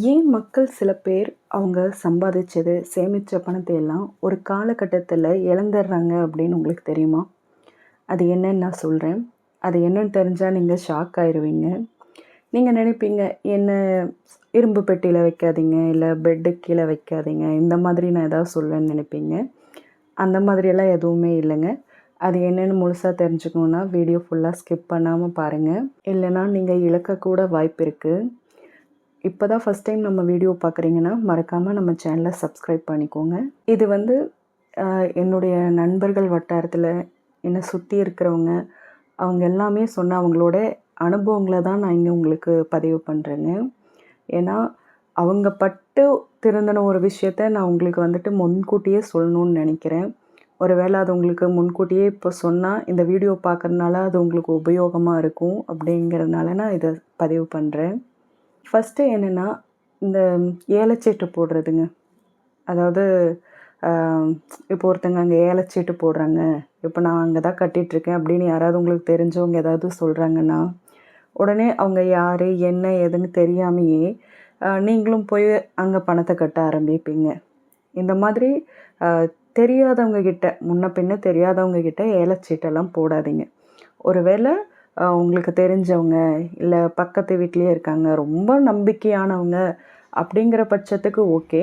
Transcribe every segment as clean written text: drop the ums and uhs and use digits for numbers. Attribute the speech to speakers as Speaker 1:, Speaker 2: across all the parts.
Speaker 1: ஏன் மக்கள் சில பேர் அவங்க சம்பாதிச்சது, சேமிச்ச பணத்தை எல்லாம் ஒரு காலகட்டத்தில இழந்துடுறாங்க அப்படின்னு உங்களுக்கு தெரியுமா? அது என்னன்னு நான் சொல்றேன். அது என்னன்னு தெரிஞ்சா நீங்க ஷாக் ஆயிருவீங்க. நீங்க நினைப்பீங்க, "என்ன இரும்பு பெட்டியில வைக்காதீங்க, இல்ல பெட்டுக்கு கீழ வைக்காதீங்க." இந்த மாதிரி நான் ஏதாவது சொல்வேன்னு நினைப்பீங்க. அந்த மாதிரியெல்லாம் எதுவுமே இல்லங்க. அது என்னன்னு முழுசா தெரிஞ்சுக்கணுன்னா வீடியோ ஃபுல்லா ஸ்கிப் பண்ணாம பாருங்க. இல்லன்னா நீங்க இழக்கக்கூட வாய்ப்பு இருக்கு. இப்போ தான் ஃபஸ்ட் டைம் நம்ம வீடியோ பார்க்குறீங்கன்னா, மறக்காம நம்ம சேனல சப்ஸ்கிரைப் பண்ணிக்கோங்க. இது வந்து என்னுடைய நண்பர்கள் வட்டாரத்தில என்னை சுத்தி இருக்கிறவங்க, அவங்க எல்லாமே சொன்ன அவங்களோட அனுபவங்கள தான் நான் இங்க உங்களுக்கு பதிவு பண்றேங்க. ஏன்னா, அவங்க பட்டு திருந்தின ஒரு விஷயத்த நான் உங்களுக்கு வந்துட்டு முன்கூட்டியே சொல்லணும்னு நெனைக்கிறேன். ஒரு வேளை அது உங்களுக்கு முன்கூட்டியே இப்போ சொன்னா, இந்த வீடியோ பார்க்கறனால அது உங்களுக்கு உபயோகமா இருக்கும் அப்படிங்கிறதுனால நான் இத பதிவு பண்றேன். ஃபஸ்ட்டு என்னென்னா, இந்த ஏலச்சீட்டு போடுறதுங்க. அதாவது அ இப்போ ஒருத்தங்க அங்கே ஏலச்சீட்டு போடுறாங்க. இப்போ நான் அங்க தான் கட்டிட்டுருக்கேன் அப்படின்னு யாராவது உங்களுக்கு தெரிஞ்சவங்க ஏதாவது சொல்கிறாங்கன்னா, உடனே அவங்க யாரு, என்ன, ஏதுன்னு தெரியாமயே நீங்களும் போய் அங்க பணத்த கட்ட ஆரம்பிப்பீங்க. இந்த மாதிரி அ தெரியாதவங்க கிட்ட, முன்ன பின்ன தெரியாதவங்க கிட்ட ஏலச்சீட்டெல்லாம் போடாதீங்க. ஒரு வேள உங்களுக்கு தெரிஞ்சவங்க, இல்ல பக்கத்து வீட்லயே இருக்காங்க, ரொம்ப நம்பிக்கையானவங்க அப்படிங்கிற பட்சத்துக்கு ஓகே.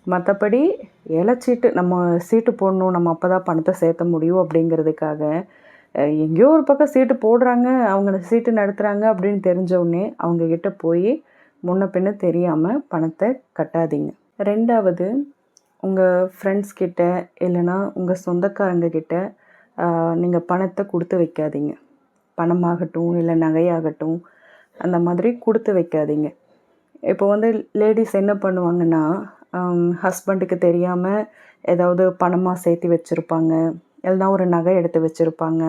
Speaker 1: மத்தபடி ஏலச்சீட்டு நம்ம சீட்டு போடணும், நம்ம அப்பதான் பணத்த சேர்த்த முடியும் அப்படிங்கிறதுக்காக, எங்கேயோ ஒரு பக்கம் சீட்டு போடுறாங்க, அவங்க சீட்டு நடத்துறாங்க அப்படின்னு தெரிஞ்ச உடனே அவங்க கிட்ட போயி முன்ன பின்ன தெரியாம பணத்த கட்டாதீங்க. 2வது உங்க ஃப்ரெண்ட்ஸ் கிட்ட, இல்லன்னா உங்க சொந்தக்காரங்க கிட்ட நீங்க பணத்த குடுத்து வைக்காதீங்க. பணமாகட்டும், இல்ல நகையாகட்டும், அந்த மாதிரி குடுத்து வைக்காதீங்க. இப்போ வந்து லேடீஸ் என்ன பண்ணுவாங்கன்னா, ஹஸ்பண்டுக்கு தெரியாம ஏதாவது பணமா சேர்த்தி வச்சிருப்பாங்க. இல்லனா ஒரு நகை எடுத்து வச்சிருப்பாங்க.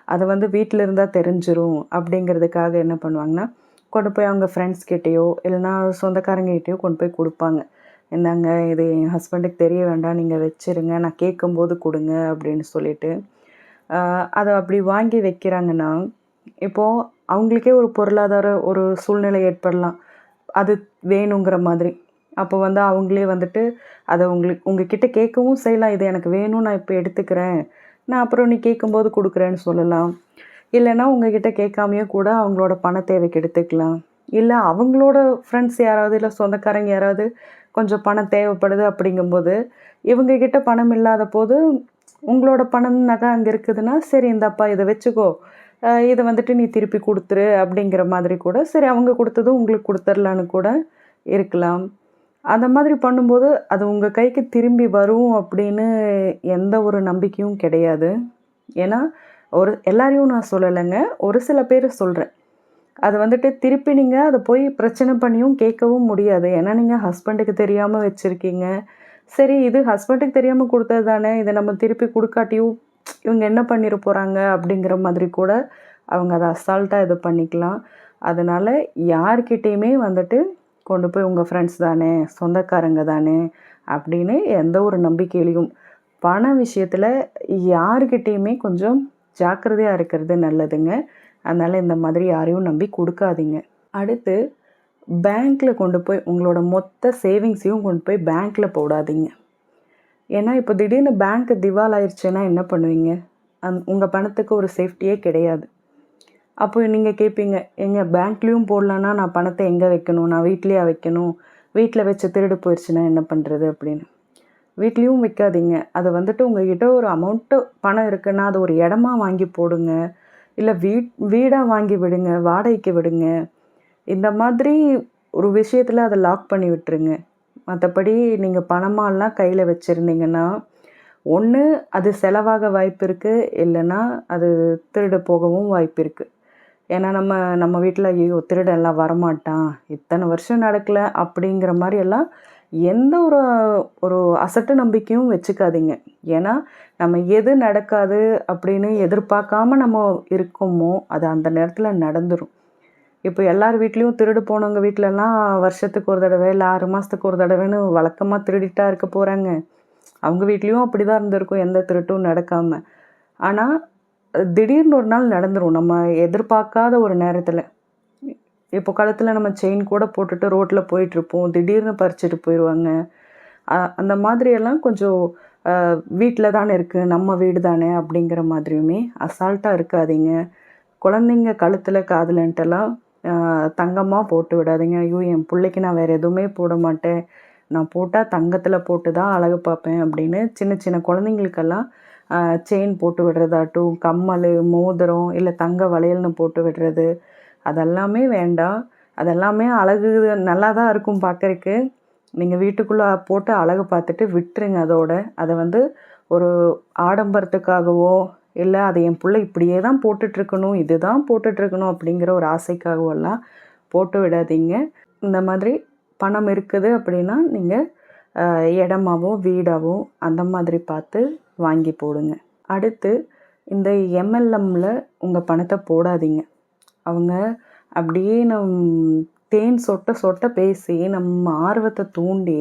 Speaker 1: அது வந்து வீட்ல இருந்தா தெரிஞ்சிரும் அப்படிங்கிறதுக்காக என்ன பண்ணுவாங்கன்னா, கொண்டு போய் அவங்க ஃப்ரெண்ட்ஸ் கிட்டயோ, இல்லனா சொந்தக்காரங்ககிட்டயோ கொண்டு போய் குடுப்பாங்க. "இந்தாங்க இது என் ஹஸ்பண்டுக்கு தெரிய வேண்டாம். நீங்க வச்சுருங்க. நான் கேட்கும்போது குடுங்க." அப்படின்னு சொல்லிட்டு. அத அப்படி வாங்கி வைக்கிறாங்கன்னா, இப்போ அவங்களுக்கே ஒரு பொருளாதார ஒரு சூழ்நிலை ஏற்படலாம். அது வேணுங்கிற மாதிரி. அப்போ வந்து அவங்களே வந்துட்டு அத உங்ககிட்ட கேட்கவும் செய்யலாம். "இது எனக்கு வேணும். நான் இப்ப எடுத்துக்கிறேன். நான் அப்புறம் நீ கேட்கும்போது குடுக்குறேன்னு" சொல்லலாம். இல்லன்னா உங்ககிட்ட கேட்காமயே கூட அவங்களோட பண தேவைக்கு எடுத்துக்கலாம். இல்ல அவங்களோட ஃப்ரெண்ட்ஸ் யாராவது, இல்ல சொந்தக்காரங்க யாராவது கொஞ்சம் பணம் தேவைப்படுது அப்படிங்கும்போது, இவங்க கிட்ட பணம் இல்லாத போது, உங்களோட பணம் நகை அங்க இருக்குதுன்னா, "சரி இந்தாப்பா இத வச்சுக்கோ. இத வந்துட்டு நீ திருப்பி குடுத்துரு." அப்படிங்கிற மாதிரி கூட, சரி அவங்க குடுத்ததும் உங்களுக்கு குடுத்துர்லான்னு கூட இருக்கலாம். அந்த மாதிரி பண்ணும்போது, அது உங்க கைக்கு திரும்பி வரும் அப்படின்னு எந்த ஒரு நம்பிக்கையும் கிடையாது. ஏன்னா, எல்லாரையும் நான் சொல்லலைங்க. ஒரு சில பேர சொல்றேன். அது வந்துட்டு திருப்பி நீங்க அத போய் பிரச்சனை பண்ணியும் கேட்கவும் முடியாது. ஏன்னா, நீங்க ஹஸ்பண்டுக்கு தெரியாம வச்சிருக்கீங்க. சரி இது ஹஸ்பண்டுக்கு தெரியாம குடுத்தது தானே, இத நம்ம திருப்பி குடுக்காட்டியும் இவங்க என்ன பண்ணிற போறாங்க அப்படிங்கிற மாதிரி கூட அவங்க அத அசால்ட்டா இது பண்ணிக்கலாம். அதனால யார்கிட்டயுமே வந்துட்டு கொண்டு போய் உங்க ஃப்ரெண்ட்ஸ் தானே, சொந்தக்காரங்க தானே அப்படின்னு எந்த ஒரு நம்பிக்கையிலயும் பண விஷயத்துல யார்கிட்டயுமே கொஞ்சம் ஜாக்கிரதையா இருக்கிறது நல்லதுங்க. அதனால இந்த மாதிரி யாரையும் நம்பி குடுக்காதீங்க. அடுத்து பேங்க்ல கொண்டு போய் உங்களோட மொத்த சேவிங்ஸையும் கொண்டு போய் பேங்க்ல போடாதீங்க. ஏன்னா, இப்போ திடீர்னு பேங்க் திவால் ஆயிருச்சுன்னா என்ன பண்ணுவீங்க? உங்க பணத்துக்கு ஒரு சேஃப்டியே கிடையாது. அப்போ நீங்க கேட்பீங்க, "ஏங்க பேங்க்லயும் போடலன்னா நான் பணத்த எங்க வைக்கணும்? நான் வீட்லயா வைக்கணும்? வீட்ல வச்சு திருடு போயிருச்சுன்னா என்ன பண்றது?" அப்படின்னு. வீட்லயும் வைக்காதீங்க. அது வந்துட்டு உங்ககிட்ட ஒரு அமௌண்ட்டு பணம் இருக்குன்னா, அது ஒரு இடமா வாங்கி போடுங்க. இல்ல வீடா வாங்கி விடுங்க. வாடகைக்கு விடுங்க. இந்த மாதிரி ஒரு விஷயத்துல அத லாக் பண்ணி விட்டுருங்க. மத்தபடி நீங்க பணமாலாம் கையில வச்சிருந்தீங்கன்னா, ஒண்ணு அது செலவாக வாய்ப்பு இருக்கு. இல்லன்னா அது திருடு போகவும் வாய்ப்பு இருக்கு. ஏன்னா நம்ம நம்ம வீட்ல ஐயய்யோ! திருடன்லாம் வரமாட்டான். இத்தன வருஷம் நடக்கல அப்படிங்கிற மாரியெல்லாம் எந்த ஒரு ஒரு அசட்டு நம்பிக்கையும் வச்சுக்காதீங்க. ஏன்னா, நம்ம எது நடக்காது அப்படின்னு எதிர்பார்க்காம நம்ம இருக்கோமோ, அது அந்த நேரத்துல நடந்துரும். இப்போ எல்லார் வீட்லயும் திருடு போனவங்க வீட்லலாம் வருஷத்துக்கு ஒரு தடவ, இல்ல 6 மாசத்துக்கு ஒரு தடவைன்னு வழக்கமா திருடிட்டா இருக்க போறாங்க. அவங்க வீட்லயும் அப்படிதான் இருந்திருக்கும். எந்த திருட்டும் நடக்காம. ஆனா, திடீர்னு ஒரு நாள் நடந்துரும். நம்ம எதிர்பார்க்காத ஒரு நேரத்துல. இப்போ கழுத்தில் நம்ம செயின் கூட போட்டுட்டு ரோட்டில் போயிட்டுருப்போம், திடீர்னு பறிச்சுட்டு போயிடுவாங்க. அந்த மாதிரியெல்லாம் கொஞ்சம் வீட்டில் தானே இருக்குது, நம்ம வீடு தானே அப்படிங்கிற மாதிரியுமே அசால்ட்டாக இருக்காதீங்க. குழந்தைங்க கழுத்தில் காதுலன்ட்டெல்லாம் தங்கமாக போட்டு விடாதீங்க. ஐயோ என் பிள்ளைக்கு நான் வேறு எதுவுமே போட மாட்டேன், நான் போட்டால் தங்கத்தில் போட்டு தான் அழகு பார்ப்பேன் அப்படின்னு சின்ன சின்ன குழந்தைங்களுக்கெல்லாம் செயின் போட்டு விடுறதாட்டும், கம்மல், மோதிரம், இல்லை தங்க வளையல்னு போட்டு விடுறது, அதெல்லாமே வேண்டாம். அதெல்லாமே அழகு நல்லா தான் இருக்கும் பார்க்கறக்கு. நீங்கள் வீட்டுக்குள்ளே போட்டு அழகு பார்த்துட்டு விட்டுருங்க அதோட. அதை வந்து ஒரு ஆடம்பரத்துக்காகவோ, இல்லை அதை என் பிள்ளை இப்படியே தான் போட்டுட்ருக்கணும், இது தான் போட்டுட்ருக்கணும் அப்படிங்கிற ஒரு ஆசைக்காகவெல்லாம் போட்டு விடாதீங்க. இந்த மாதிரி பணம் இருக்குது அப்படின்னா நீங்கள் இடமாவோ வீடாவோ அந்த மாதிரி பார்த்து வாங்கி போடுங்க. அடுத்து இந்த எம்எல்எம்மில் உங்கள் பணத்தை போடாதீங்க. அவங்க அப்படியே தேன் சொட்ட சொட்ட பேசி நம்ம ஆர்வத்தை தூண்டி,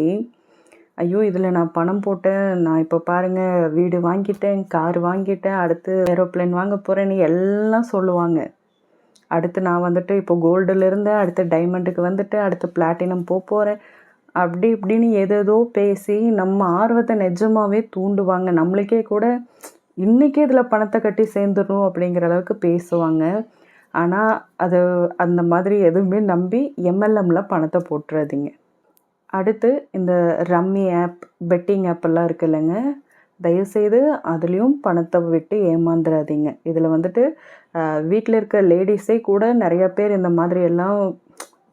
Speaker 1: ஐயோ இதில் நான் பணம் போட்டேன், நான் இப்போ பாருங்கள் வீடு வாங்கிட்டேன், கார் வாங்கிட்டேன், அடுத்து ஏரோப்ளேன் வாங்க போகிறேன்னு எல்லாம் சொல்லுவாங்க. அடுத்து நான் வந்துட்டு இப்போ கோல்டில் இருந்தேன், அடுத்து டைமண்டுக்கு வந்துட்டேன், அடுத்து பிளாட்டினம் போகிறேன், அப்படி இப்படின்னு ஏதேதோ பேசி நம்ம ஆர்வத்தை நிஜமாகவே தூண்டுவாங்க. நம்மளுக்கே கூட இன்றைக்கே இதில் பணத்தை கட்டி சேர்ந்துடணும் அப்படிங்கிற அளவுக்கு பேசுவாங்க. ஆனால் அது அந்த மாதிரி எதுவுமே நம்பி எம்எல்எம்மில் பணத்தை போட்டுறாதீங்க. அடுத்து இந்த ரம்மி ஆப், பெட்டிங் ஆப்பெல்லாம் இருக்குது இல்லைங்க, தயவுசெய்து அதுலேயும் பணத்தை விட்டு ஏமாந்துடாதீங்க. இதில் வந்துட்டு வீட்டில் இருக்க லேடிஸே கூட நிறையா பேர் இந்த மாதிரி எல்லாம்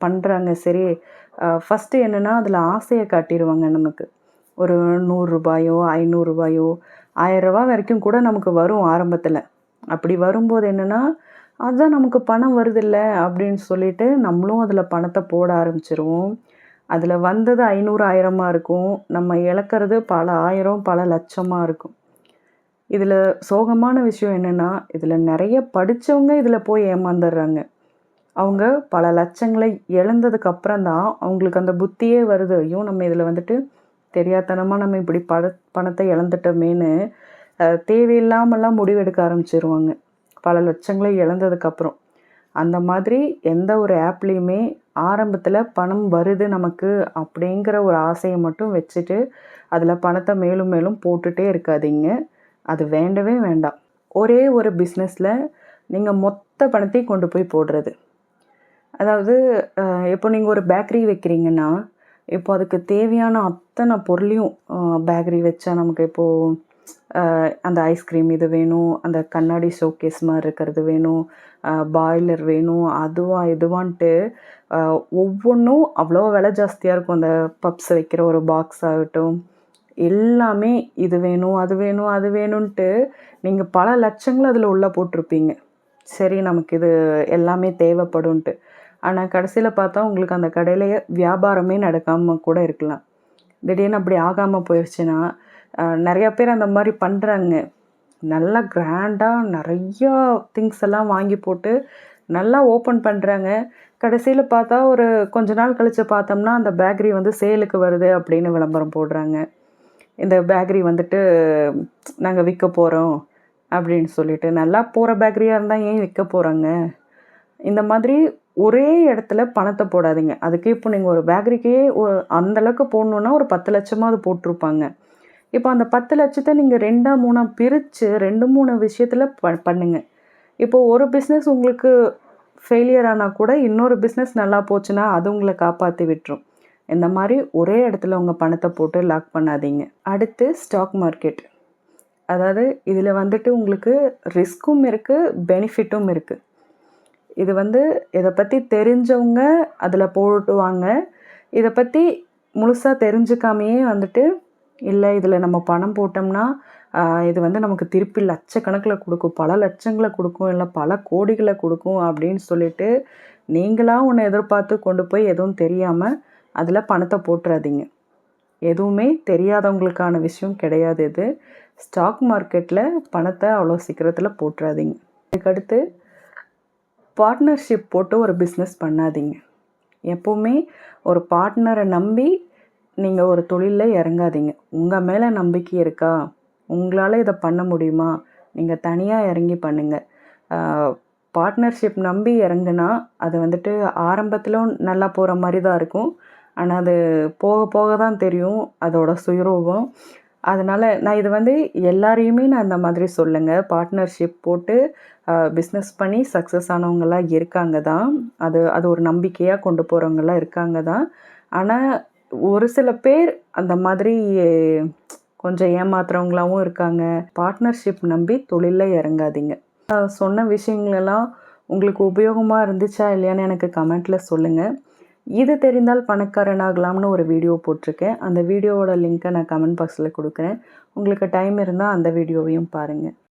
Speaker 1: பண்ணுறாங்க. சரி, ஃபஸ்ட்டு என்னென்னா அதில் ஆசையை காட்டிடுவாங்க. நமக்கு ஒரு 100 ரூபாயோ 500 ரூபாயோ 1000 ரூபா வரைக்கும் கூட நமக்கு வரும் ஆரம்பத்தில். அப்படி வரும்போது என்னென்னா, அதுதான் நமக்கு பணம் வருதில்ல அப்படின்னு சொல்லிட்டு நம்மளும் அதில் பணத்தை போட ஆரம்பிச்சிருவோம். அதில் வந்தது 500 1000மாக இருக்கும், நம்ம இழக்கிறது பல 1000 பல லட்சமாக இருக்கும். இதில் சோகமான விஷயம் என்னென்னா, இதில் நிறைய படித்தவங்க இதில் போய் ஏமாந்துடுறாங்க. அவங்க பல லட்சங்களை இழந்ததுக்கு அப்புறம் தான் அவங்களுக்கு அந்த புத்தியே வருது. ஐயோ நம்ம இதில் வந்துட்டு தெரியாதனமாக நம்ம இப்படி பணத்தை இழந்துட்டோமேன்னு தேவையில்லாமலாம் முடிவெடுக்க ஆரம்பிச்சிருவாங்க பல லட்சங்களை இழந்ததுக்கப்புறம். அந்த மாதிரி எந்த ஒரு ஆப்லேயுமே ஆரம்பத்தில் பணம் வருது நமக்கு அப்படிங்கிற ஒரு ஆசையை மட்டும் வச்சுட்டு அதில் பணத்தை மேலும் மேலும் போட்டுகிட்டே இருக்காதீங்க. அது வேண்டவே வேண்டாம். ஒரே ஒரு பிஸ்னஸில் நீங்கள் மொத்த பணத்தையும் கொண்டு போய் போடுறது. அதாவது இப்போ நீங்கள் ஒரு பேக்கரி வைக்கிறீங்கன்னா, இப்போ அதுக்கு தேவையான அத்தனை பொருளையும் பேக்கரி வச்சா நமக்கு இப்போது அந்த ஐஸ்கிரீம் இது வேணும், அந்த கண்ணாடி ஷோகேஸ் மாதிரி இருக்கிறது வேணும், பாய்லர் வேணும், அதுவா இதுவான்ட்டு ஒவ்வொன்றும் அவ்வளோ விலை ஜாஸ்தியாக இருக்கும். அந்த பப்ஸ் வைக்கிற ஒரு பாக்ஸ் ஆகட்டும், எல்லாமே இது வேணும் அது வேணும் அது வேணும்ன்ட்டு நீங்கள் பல லட்சங்கள் அதில் உள்ளே போட்டிருப்பீங்க. சரி நமக்கு இது எல்லாமே தேவைப்படும்ன்ட்டு. ஆனால் கடைசியில் பார்த்தா உங்களுக்கு அந்த கடையிலேயே வியாபாரமே நடக்காமல் கூட இருக்கலாம். திடீர்னு அப்படி ஆகாமல் போயிடுச்சுன்னா நிறையா பேர் அந்த மாதிரி பண்ணுறாங்க. நல்லா கிராண்டாக நிறையா திங்ஸ் எல்லாம் வாங்கி போட்டு நல்லா ஓப்பன் பண்ணுறாங்க. கடைசியில் பார்த்தா ஒரு கொஞ்ச நாள் கழித்து பார்த்தோம்னா அந்த பேக்கரி வந்து சேலுக்கு வருது அப்படின்னு விளம்பரம் போடுறாங்க. இந்த பேக்கரி வந்துட்டு நாங்கள் விற்க போகிறோம் அப்படின்னு சொல்லிட்டு. நல்லா போகிற பேக்கரியாக இருந்தால் ஏன் விற்க போகிறாங்க? இந்த மாதிரி ஒரே இடத்துல பணத்தை போடாதீங்க. அதுக்கு இப்போ நீங்கள் ஒரு பேக்கரிக்கே அந்தளவுக்கு போடணுன்னா ஒரு 10 லட்சமாவது போட்டிருப்பாங்க. இப்போ அந்த 10 லட்சத்தை நீங்கள் 2 3 பிரித்து 2 3 விஷயத்தில் பண்ணுங்க. இப்போது ஒரு பிஸ்னஸ் உங்களுக்கு ஃபெயிலியர் ஆனால் கூட இன்னொரு பிஸ்னஸ் நல்லா போச்சுன்னா அது உங்களை காப்பாற்றி விட்டுரும். இந்த மாதிரி ஒரே இடத்துல உங்கள் பணத்தை போட்டு லாக் பண்ணாதீங்க. அடுத்து ஸ்டாக் மார்க்கெட். அதாவது இதில் வந்துட்டு உங்களுக்கு ரிஸ்க்கும் இருக்குது, பெனிஃபிட்டும் இருக்குது. இது வந்து இதை பற்றி தெரிஞ்சவங்க அதில் போடுவாங்க. இதை பற்றி முழுசாக தெரிஞ்சுக்காமையே வந்துட்டு இல்லை இதில் நம்ம பணம் போட்டோம்னா இது வந்து நமக்கு திருப்பி லட்சக்கணக்கில் கொடுக்கும், பல லட்சங்களை கொடுக்கும், இல்லை பல கோடிகளை கொடுக்கும் அப்படின்னு சொல்லிட்டு நீங்களாக ஒன்று எதிர்பார்த்து கொண்டு போய் எதுவும் தெரியாமல் அதில் பணத்தை போட்டுறாதீங்க. எதுவுமே தெரியாதவங்களுக்கான விஷயம் கிடையாது இது. ஸ்டாக் மார்க்கெட்டில் பணத்தை அவ்வளோ சீக்கிரத்தில் போட்டுறாதீங்க. அதுக்கடுத்து பார்ட்னர்ஷிப் போட்டு ஒரு பிஸ்னஸ் பண்ணாதீங்க. எப்போவுமே ஒரு பார்ட்னரை நம்பி நீங்கள் ஒரு தொழிலில் இறங்காதீங்க. உங்கள் மேலே நம்பிக்கை இருக்கா, உங்களால் இதை பண்ண முடியுமா, நீங்கள் தனியாக இறங்கி பண்ணுங்கள். பார்ட்னர்ஷிப் நம்பி இறங்குனா அது வந்துட்டு ஆரம்பத்திலும் நல்லா போகிற மாதிரி தான் இருக்கும். ஆனால் அது போக போக தான் தெரியும் அதோட சுயரூபம். அதனால் நான் இது வந்து எல்லாரையுமே நான் இந்த மாதிரி சொல்லங்க. பார்ட்னர்ஷிப் போட்டு பிஸ்னஸ் பண்ணி சக்ஸஸ் ஆனவங்கலாம் இருக்காங்க தான். அது அது ஒரு நம்பிக்கையாக கொண்டு போகிறவங்கலாம் இருக்காங்க தான். ஆனால் ஒரு சில பேர் அந்த மாதிரி கொஞ்சம் ஏமாத்துறவங்களாவும் இருக்காங்க. பார்ட்னர்ஷிப் நம்பி தொழில்ல இறங்காதீங்க. சொன்ன விஷயங்களெல்லாம் உங்களுக்கு உபயோகமாக இருந்துச்சா இல்லையான்னு எனக்கு கமெண்ட்டில் சொல்லுங்கள். இது தெரிந்தால் பணக்காரனாகலாம்னு ஒரு வீடியோ போட்டிருக்கேன். அந்த வீடியோவோட லிங்க்கை நான் கமெண்ட் பாக்ஸில் கொடுக்குறேன். உங்களுக்கு டைம் இருந்தால் அந்த வீடியோவையும் பாருங்கள்.